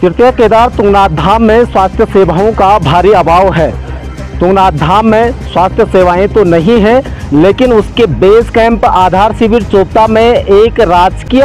तृतीय केदार तुंगनाथ धाम में स्वास्थ्य सेवाओं का भारी अभाव है। तुंगनाथ धाम में स्वास्थ्य सेवाएं तो नहीं है, लेकिन उसके बेस कैंप आधार शिविर चोपता में एक राजकीय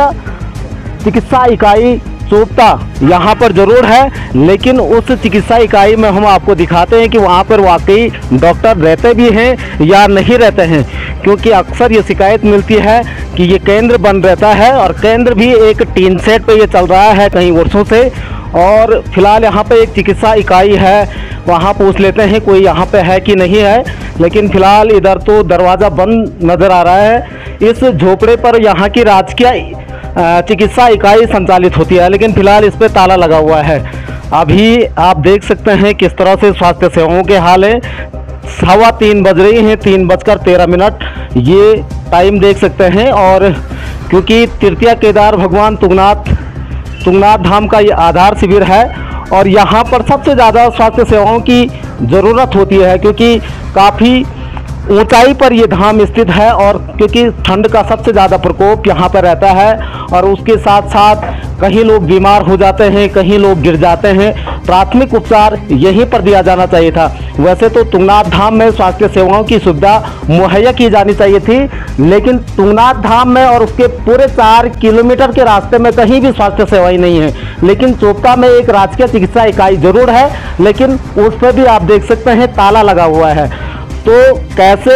चिकित्सा इकाई चोपता यहाँ पर जरूर है, लेकिन उस चिकित्सा इकाई में हम आपको दिखाते हैं कि वहाँ पर वाकई डॉक्टर रहते भी हैं या नहीं रहते हैं, क्योंकि अक्सर ये शिकायत मिलती है कि ये केंद्र बंद रहता है और केंद्र भी एक टीन सेट पे ये चल रहा है कई वर्षों से। और फिलहाल यहाँ पे एक चिकित्सा इकाई है, वहाँ पूछ लेते हैं कोई यहाँ पे है कि नहीं है, लेकिन फिलहाल इधर तो दरवाज़ा बंद नज़र आ रहा है। इस झोपड़े पर यहाँ की राजकीय चिकित्सा इकाई संचालित होती है, लेकिन फिलहाल इस पर ताला लगा हुआ है। अभी आप देख सकते हैं किस तरह से स्वास्थ्य सेवाओं के हाल है। 3:15 बज रही हैं, 3:13 ये टाइम देख सकते हैं। और क्योंकि तृतीय केदार भगवान तुंगनाथ धाम का ये आधार शिविर है और यहाँ पर सबसे ज़्यादा स्वास्थ्य सेवाओं की ज़रूरत होती है, क्योंकि काफ़ी ऊंचाई पर ये धाम स्थित है और क्योंकि ठंड का सबसे ज़्यादा प्रकोप यहाँ पर रहता है और उसके साथ साथ कहीं लोग बीमार हो जाते हैं, कहीं लोग गिर जाते हैं। प्राथमिक उपचार यहीं पर दिया जाना चाहिए था। वैसे तो तुंगनाथ धाम में स्वास्थ्य सेवाओं की सुविधा मुहैया की जानी चाहिए थी, लेकिन तुंगनाथ धाम में और उसके पूरे 4 किलोमीटर के रास्ते में कहीं भी स्वास्थ्य सेवाएं नहीं है। लेकिन चोपता में एक राजकीय चिकित्सा इकाई जरूर है, लेकिन उस पर भी आप देख सकते हैं ताला लगा हुआ है। तो कैसे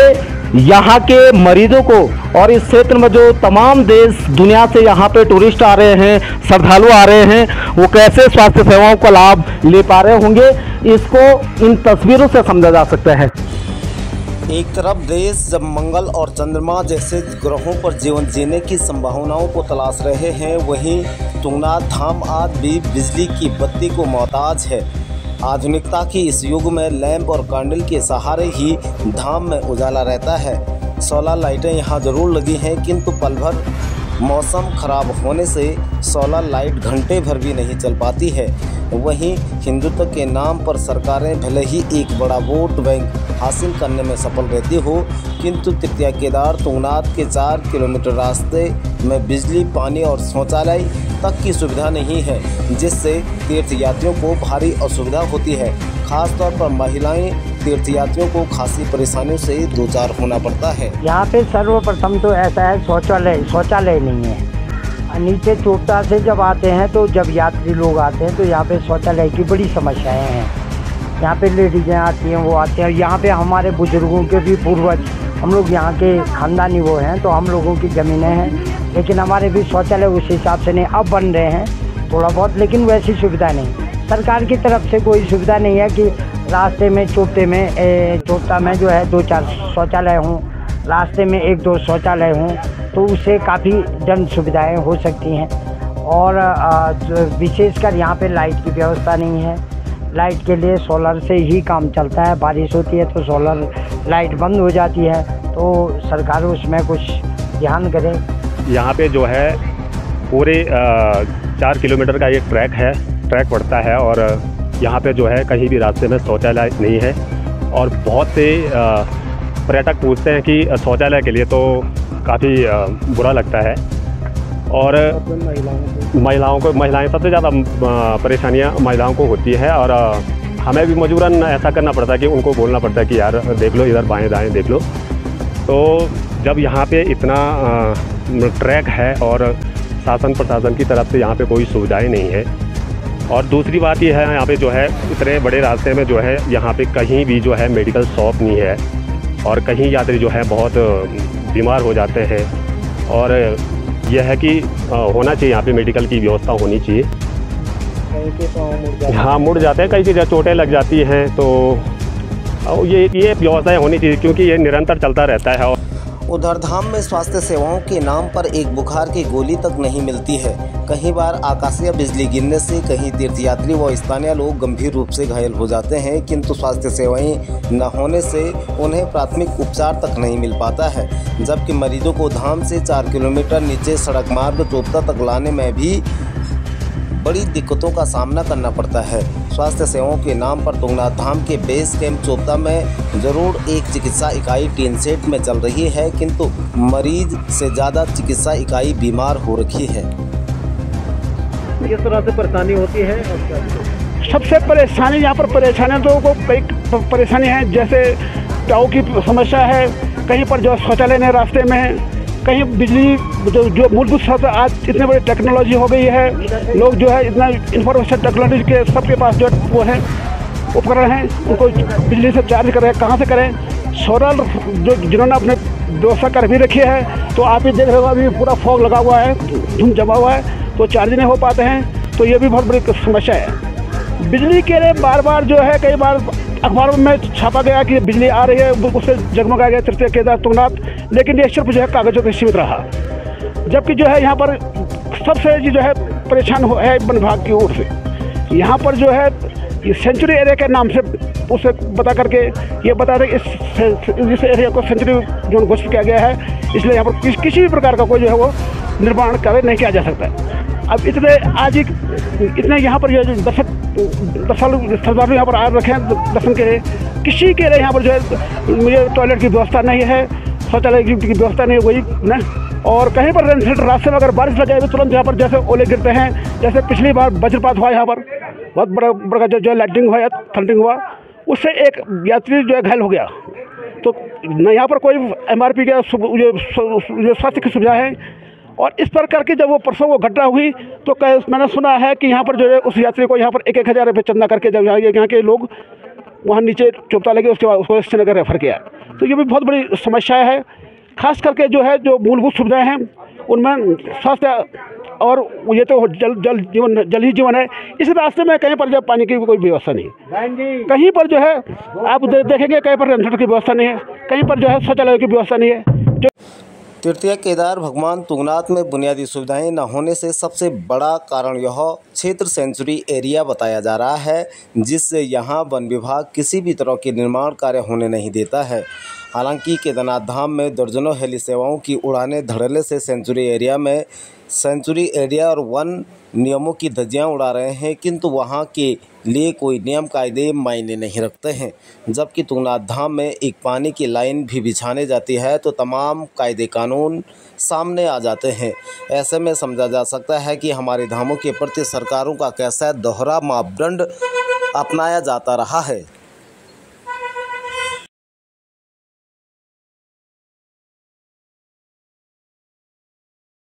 यहाँ के मरीजों को और इस क्षेत्र में जो तमाम देश दुनिया से यहाँ पे टूरिस्ट आ रहे हैं, श्रद्धालु आ रहे हैं, वो कैसे स्वास्थ्य सेवाओं का लाभ ले पा रहे होंगे, इसको इन तस्वीरों से समझा जा सकता है। एक तरफ देश जब मंगल और चंद्रमा जैसे ग्रहों पर जीवन जीने की संभावनाओं को तलाश रहे हैं, वहीं तुंगनाथ धाम आज भी बिजली की बत्ती को मोहताज है। आधुनिकता के इस युग में लैंप और कैंडल के सहारे ही धाम में उजाला रहता है। सोलर लाइटें यहाँ जरूर लगी हैं, किंतु पल भर मौसम खराब होने से सोलर लाइट घंटे भर भी नहीं चल पाती है। वहीं हिंदुत्व के नाम पर सरकारें भले ही एक बड़ा वोट बैंक हासिल करने में सफल रहती हो, किंतु तृतीय केदार तुंगनाथ के 4 किलोमीटर रास्ते में बिजली, पानी और शौचालय तक की सुविधा नहीं है, जिससे तीर्थयात्रियों को भारी असुविधा होती है। खासतौर पर महिलाएं तीर्थयात्रियों को खासी परेशानियों से दो चार होना पड़ता है। यहाँ पे सर्वप्रथम तो ऐसा है, शौचालय नहीं है। नीचे चोपता से जब आते हैं तो जब यात्री लोग आते हैं तो यहाँ पे शौचालय की बड़ी समस्याएं हैं। यहाँ पे लेडीजें आती हैं, वो आते हैं। यहाँ पे हमारे बुजुर्गों के भी पूर्वज, हम लोग यहाँ के खानदानी वो हैं, तो हम लोगों की ज़मीनें हैं, लेकिन हमारे भी शौचालय उस हिसाब से नहीं, अब बन रहे हैं थोड़ा बहुत, लेकिन वैसी सुविधा नहीं। सरकार की तरफ से कोई सुविधा नहीं है कि रास्ते में चोपता में जो है 2-4 शौचालय हों, रास्ते में 1-2 शौचालय हों, तो उससे काफ़ी जन सुविधाएं हो सकती हैं। और विशेषकर यहाँ पे लाइट की व्यवस्था नहीं है। लाइट के लिए सोलर से ही काम चलता है। बारिश होती है तो सोलर लाइट बंद हो जाती है, तो सरकार उसमें कुछ ध्यान करे। यहाँ पे जो है पूरे 4 किलोमीटर का एक ट्रैक पड़ता है और यहाँ पे जो है कहीं भी रास्ते में शौचालय नहीं है। और बहुत से पर्यटक पूछते हैं कि शौचालय के लिए, तो काफ़ी बुरा लगता है। और महिलाएं सबसे ज़्यादा परेशानियाँ महिलाओं को होती है और हमें भी मजबूरन ऐसा करना पड़ता है कि उनको बोलना पड़ता है कि यार देख लो, इधर बाएं दाएं देख लो। तो जब यहाँ पे इतना ट्रैक है और शासन प्रशासन की तरफ से यहाँ पे कोई सुविधाएं नहीं है। और दूसरी बात ये है, यहाँ पे जो है इतने बड़े रास्ते में जो है यहाँ पे कहीं भी जो है मेडिकल शॉप नहीं है और कहीं यात्री जो है बहुत बीमार हो जाते हैं। और यह है कि होना चाहिए, यहाँ पे मेडिकल की व्यवस्था होनी चाहिए। कहीं के तो हाँ मुड़ जाते हैं, कहीं की चोटें लग जाती हैं, तो ये व्यवस्थाएं होनी चाहिए, क्योंकि ये निरंतर चलता रहता है। उधर धाम में स्वास्थ्य सेवाओं के नाम पर एक बुखार की गोली तक नहीं मिलती है। कई बार आकाशीय बिजली गिरने से कहीं तीर्थयात्री व स्थानीय लोग गंभीर रूप से घायल हो जाते हैं, किंतु स्वास्थ्य सेवाएं न होने से उन्हें प्राथमिक उपचार तक नहीं मिल पाता है। जबकि मरीजों को धाम से 4 किलोमीटर नीचे सड़क मार्ग चोपता तक लाने में भी बड़ी दिक्कतों का सामना करना पड़ता है। स्वास्थ्य सेवाओं के नाम पर तुंगनाथ धाम के बेस कैंप चोपता में जरूर एक चिकित्सा इकाई टीन सेट में चल रही है, किंतु मरीज से ज़्यादा चिकित्सा इकाई बीमार हो रखी है। किस तरह से परेशानी होती है? सबसे परेशानी यहाँ पर परेशानियाँ तो कई परेशानी है, जैसे टाव की समस्या है, कहीं पर जो शौचालय नहीं रास्ते में है, कहीं बिजली जो मूलभूत शब्द आज इतनी बड़ी टेक्नोलॉजी हो गई है, लोग जो है इतना इंफॉर्मेशन टेक्नोलॉजी के सबके पास जो वो है उपकरण हैं, उनको बिजली से चार्ज करें, कहाँ से करें? सोलर जो जिन्होंने अपने व्यवस्था कर भी रखी है, तो आप ही देख रहे हो अभी पूरा फॉग लगा हुआ है, धुंध जमा हुआ है, तो चार्ज नहीं हो पाते हैं, तो ये भी बहुत बड़ी समस्या है। बिजली के लिए बार बार जो है कई बार अखबारों में छापा गया कि बिजली आ रही है, उससे जगमगाया गया तृतीय केदार तुंगनाथ, लेकिन ये सिर्फ जो है कागजों तक सीमित रहा। जबकि जो है यहाँ पर सबसे जो है परेशान है वन विभाग की ओर से। यहाँ पर जो है ये सेंचुरी एरिया के नाम से उसे बता करके ये बता दें इस एरिया को सेंचुरी जोन घोषित किया गया है, इसलिए यहाँ पर किसी भी प्रकार का कोई जो है वो निर्माण कार्य नहीं किया जा सकता है। अब इतने यहाँ पर ये श्रद्धालु यहाँ पर आ रखे हैं दर्शन के लिए, किसी के लिए यहाँ पर जो है मुझे टॉयलेट की व्यवस्था नहीं है, शौचालय की व्यवस्था नहीं है वही ना, और कहीं पर रास्ते में अगर बारिश लग जाए तो तुरंत यहाँ पर जैसे ओले गिरते हैं, जैसे पिछली बार वज्रपात हुआ यहाँ पर बहुत बड़ा जो लाइटनिंग हुआ या थंडिंग हुआ, उससे एक यात्री जो है घायल हो गया। तो न यहाँ पर कोई MRP का जो स्वास्थ्य की सुविधा है, और इस प्रकार की जब वो परसों वो घटना हुई तो मैंने सुना है कि यहाँ पर जो है उस यात्री को यहाँ पर 1,000 रुपये चंदा करके जब यहाँ के लोग वहाँ नीचे चुपता लगे, उसके बाद उसको श्रीनगर रेफर किया। तो ये भी बहुत बड़ी समस्या है, खास करके जो है जो मूलभूत सुविधाएं हैं उनमें स्वास्थ्य और ये तो जल ही जीवन है। इस रास्ते में कहीं पर जब पानी की कोई व्यवस्था नहीं है, कहीं पर जो है आप देखेंगे कहीं पर रेंट की व्यवस्था नहीं है, कहीं पर जो है शौचालय की व्यवस्था नहीं है। तृतीय केदार भगवान तुंगनाथ में बुनियादी सुविधाएं न होने से सबसे बड़ा कारण यह क्षेत्र सेंचुरी एरिया बताया जा रहा है, जिससे यहां वन विभाग किसी भी तरह के निर्माण कार्य होने नहीं देता है। हालांकि केदारनाथ धाम में दर्जनों हेली सेवाओं की उड़ानें धड़ल्ले से सेंचुरी एरिया और वन नियमों की धज्जियां उड़ा रहे हैं, किंतु वहां के लिए कोई नियम कायदे मायने नहीं रखते हैं। जबकि तुंगनाथ धाम में एक पानी की लाइन भी बिछाने जाती है तो तमाम कायदे कानून सामने आ जाते हैं। ऐसे में समझा जा सकता है कि हमारे धामों के प्रति सरकारों का कैसा दोहरा मापदंड अपनाया जाता रहा है।